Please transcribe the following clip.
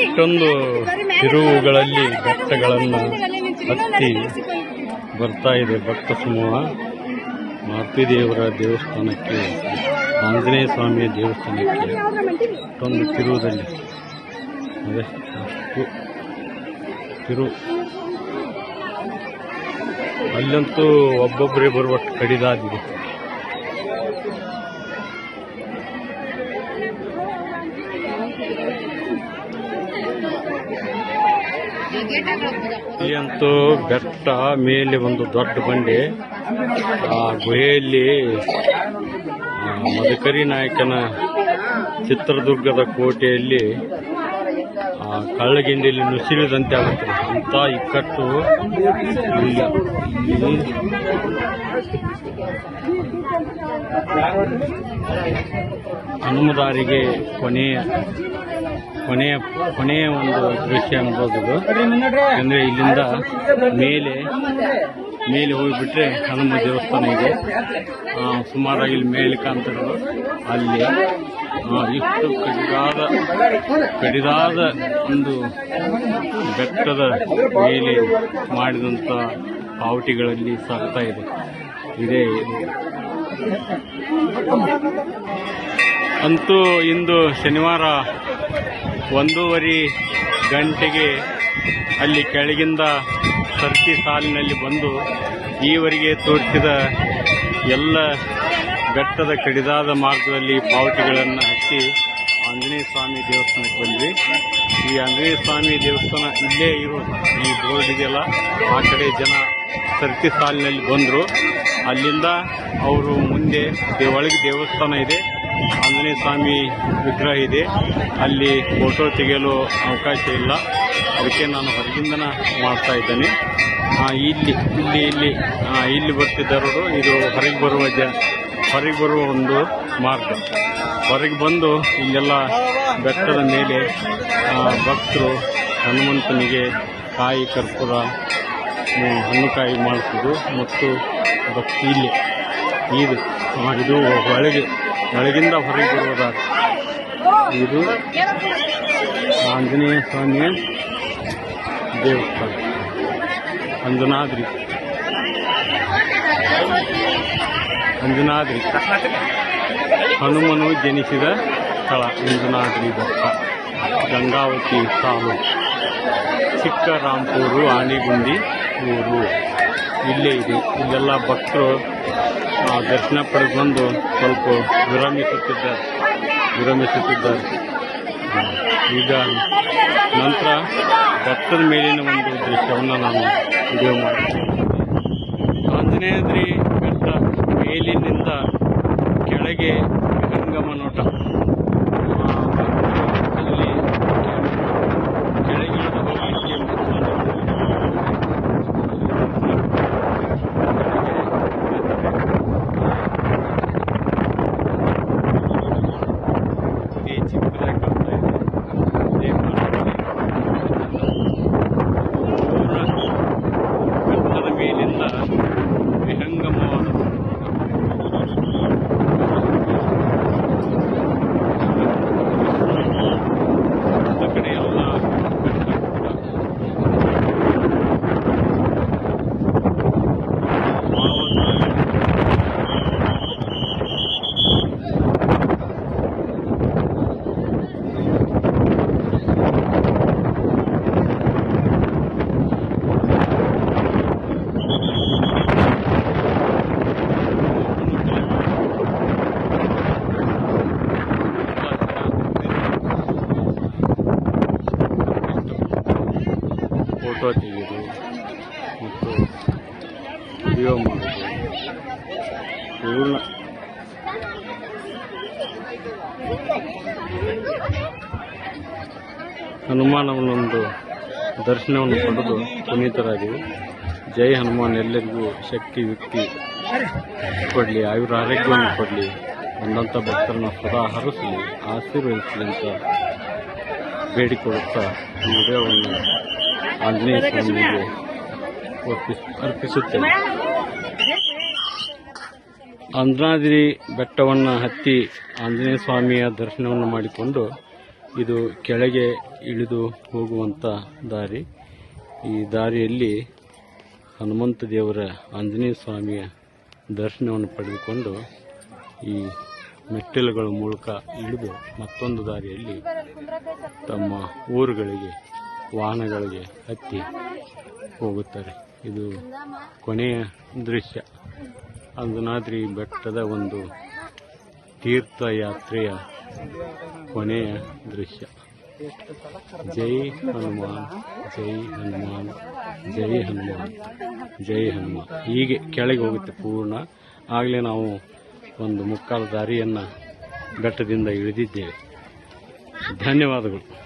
ಇಷ್ಟೊಂದು ತಿರುವುಗಳಲ್ಲಿ ಬೆಟ್ಟಗಳನ್ನು ಹತ್ತಿ ಬರ್ತಾ ಇದೆ ಭಕ್ತ ಸಮೂಹ. ಮಾರುತಿದೇವರ ದೇವಸ್ಥಾನಕ್ಕೆ, ಆಂಜನೇಯ ಸ್ವಾಮಿಯ ದೇವಸ್ಥಾನಕ್ಕೆ ಇಷ್ಟೊಂದು ತಿರುವುದಲ್ಲಿ ಅದೇ ಅಷ್ಟು ತಿರು. ಅಲ್ಲಂತೂ ಒಬ್ಬೊಬ್ಬರೇ ಬರುವಷ್ಟು ಕಡಿದಾಗಿದೆ. ಇಲ್ಲಂತೂ ಬೆಟ್ಟ ಮೇಲೆ ಒಂದು ದೊಡ್ಡ ಬಂಡೆ. ಆ ಗುಹೆಯಲ್ಲಿ ಮದಕರಿ ನಾಯಕನ ಚಿತ್ರದುರ್ಗದ ಕೋಟೆಯಲ್ಲಿ ಕಳ್ಳಗಿಂಡಿಯಲ್ಲಿ ನುಸಿರಿದಂತೆ ಆಗುತ್ತದೆ ಅಂತ ಇಕ್ಕಟ್ಟು ಇಲ್ಲ. ಹನುಮದಾರಿಗೆ ಕೊನೆಯ ಒಂದು ದೃಶ್ಯ ಅನ್ಬೋದು. ಅಂದರೆ ಇಲ್ಲಿಂದ ಮೇಲೆ ಹೋಗಿಬಿಟ್ರೆ ಹನುಮ ದೇವಸ್ಥಾನ ಇದೆ. ಸುಮಾರಾಗಿ ಇಲ್ಲಿ ಮೇಲೆ ಕಾಣ್ತಿರೋದು ಅಲ್ಲಿ ಇಷ್ಟು ಕಡಿದಾದ ಒಂದು ಬೆಟ್ಟದ ಮೇಲೆ ಮಾಡಿದಂಥ ಪಾವಟಿಗಳಲ್ಲಿ ಸಾಗ್ತಾ ಇದೆ. ಅಂತೂ ಇಂದು ಶನಿವಾರ 1:30 ಗಂಟೆಗೆ ಅಲ್ಲಿ ಕೆಳಗಿಂದ ಸರ್ತಿ ಸಾಲಿನಲ್ಲಿ ಬಂದು ಈವರೆಗೆ ತೋರಿಸಿದ ಎಲ್ಲ ಬೆಟ್ಟದ ಕಡಿದಾದ ಮಾರ್ಗದಲ್ಲಿ ಪಾವತಿಗಳನ್ನು ಹಚ್ಚಿ ಆಂಜನೇಯ ಸ್ವಾಮಿ ದೇವಸ್ಥಾನಕ್ಕೆ ಬಂದ್ವಿ. ಈ ಆಂಜನೇಯ ಸ್ವಾಮಿ ದೇವಸ್ಥಾನ ಇಲ್ಲೇ ಇರೋದು. ಈ ಬೋರ್ಡ್ ಇದೆಯಲ್ಲ, ಆ ಕಡೆ ಜನ ಸರ್ತಿ ಸಾಲಿನಲ್ಲಿ ಬಂದರು. ಅಲ್ಲಿಂದ ಅವರು ಮುಂದೆ ಒಳಗೆ ದೇವಸ್ಥಾನ ಇದೆ, ಆಂಜನೇಯ ಸ್ವಾಮಿ ವಿಗ್ರಹ ಇದೆ. ಅಲ್ಲಿ ಫೋಟೋ ತೆಗೆಯಲು ಅವಕಾಶ ಇಲ್ಲ, ಅದಕ್ಕೆ ನಾನು ಹೊರಗಿಂದನ ಮಾಡ್ತಾ ಇದ್ದೇನೆ. ಇಲ್ಲಿ ಬರ್ತಿದ್ದಾರೋರು ಇದು ಹೊರಗೆ ಬರುವ ಒಂದು ಮಾರ್ಗ. ಹೊರಗೆ ಬಂದು ಇಲ್ಲೆಲ್ಲ ಬೆಟ್ಟದ ಮೇಲೆ ಭಕ್ತರು ಹನುಮಂತನಿಗೆ ಕಾಯಿ ಕರ್ಪೂರ ಹಣ್ಣುಕಾಯಿ ಮಾಡಿಸೋದು ಮತ್ತು ಭಕ್ತಿ ಇದು ಒಳಗಿಂದ ಹೊರಗೆ ಬರುವುದಾದ ಇದು ಆಂಜನೇಯ ಸ್ವಾಮಿಯ ದೇವಸ್ಥಾನ. ಅಂಜನಾದ್ರಿ ಹನುಮನು ಜನಿಸಿದ ಸ್ಥಳ ಅಂಜನಾದ್ರಿ ಬೆಟ್ಟ, ಗಂಗಾವತಿ ತಾಲೂಕು, ಚಿಕ್ಕರಾಂಪೂರು, ಆನೆಗುಂದಿ ಊರು ಇಲ್ಲೇ ಇದೆ. ಇಲ್ಲೆಲ್ಲ ಭಕ್ತರು ದರ್ಶನ ಪಡೆದು ಬಂದು ಸ್ವಲ್ಪ ವಿರಮಿಸುತ್ತಿದ್ದಾರೆ. ಈಗ ನಂತರ ಭಕ್ತರ ಮೇಲಿನ ಒಂದು ದೃಶ್ಯವನ್ನು ನಾನು ವಿಡಿಯೋ ಮಾಡ್ತೀನಿ. ಆಂಜನೇಯದ್ರಿ ಬೆಟ್ಟ ಮೇಲಿನಿಂದ ಕೆಳಗೆ ವಿಹಂಗಮ ನೋಟ. ಅಲ್ಲಿ ಕೆಳಗಿಳಿದು ಹೋಗಲಿಕ್ಕೆ ಚಿಕ್ಕದಾಗಿ ಕಾಣ್ತಾ ಇದೆ. ಬೆಟ್ಟದ ಮೇಲಿಂದ ವಿಹಂಗಮವಾದ ಕಡೆ ಎಲ್ಲ ಫೋಟೋ ತೆಗೆಯೋದು ಮತ್ತು ವಿಡಿಯೋ ಮಾಡೋದು ಇವುಗಳನ್ನ ಹನುಮಾನವನ್ನೊಂದು ದರ್ಶನವನ್ನು ಪಡೆದು ಪುನೀತರಾಗಿವೆ. ಜೈ ಹನುಮಾನ್ ಎಲ್ಲರಿಗೂ ಶಕ್ತಿ ಯುಕ್ತಿ ಕೊಡಲಿ, ಆಯುರ ಆರೋಗ್ಯವನ್ನು ಕೊಡಲಿ, ಬಂದಂಥ ಭಕ್ತರನ್ನು ಸದಾ ಹರಿಸಲಿ, ಆಶೀರ್ವದಿಸಲಿ ಅಂತ ಬೇಡಿಕೊಳ್ಳುತ್ತಾ ಈ ವಿಡಿಯೋವನ್ನು ಆಂಜನೇಯ ಸ್ವಾಮಿಗೆ ಅರ್ಪಿಸುತ್ತೇವೆ. ಅಂಜನಾದ್ರಿ ಬೆಟ್ಟವನ್ನು ಹತ್ತಿ ಆಂಜನೇಯ ಸ್ವಾಮಿಯ ದರ್ಶನವನ್ನು ಮಾಡಿಕೊಂಡು ಇದು ಕೆಳಗೆ ಇಳಿದು ಹೋಗುವಂಥ ದಾರಿ. ಈ ದಾರಿಯಲ್ಲಿ ಹನುಮಂತ ದೇವರ ಆಂಜನೇಯ ಸ್ವಾಮಿಯ ದರ್ಶನವನ್ನು ಪಡೆದುಕೊಂಡು ಈ ಮೆಟ್ಟಿಲುಗಳ ಮೂಲಕ ಇಳಿದು ಮತ್ತೊಂದು ದಾರಿಯಲ್ಲಿ ತಮ್ಮ ಊರುಗಳಿಗೆ ವಾಹನಗಳಿಗೆ ಹತ್ತಿ ಹೋಗುತ್ತಾರೆ. ಇದು ಕೊನೆಯ ದೃಶ್ಯ. ಅಂಜನಾದ್ರಿ ಬೆಟ್ಟದ ಒಂದು ತೀರ್ಥಯಾತ್ರೆಯ ಕೊನೆಯ ದೃಶ್ಯ. ಜೈ ಹನುಮಾನ್, ಜೈ ಹನುಮಾನ್, ಜೈ ಹನುಮಾನ್, ಜೈ ಹನುಮಾನ್. ಹೀಗೆ ಕೆಳಗೆ ಹೋಗುತ್ತೆ ಪೂರ್ಣ. ಆಗಲೇ ನಾವು ಒಂದು ಮುಕ್ಕಾಲು ದಾರಿಯನ್ನು ಬೆಟ್ಟದಿಂದ ಇಳಿದಿದ್ದೇವೆ. ಧನ್ಯವಾದಗಳು.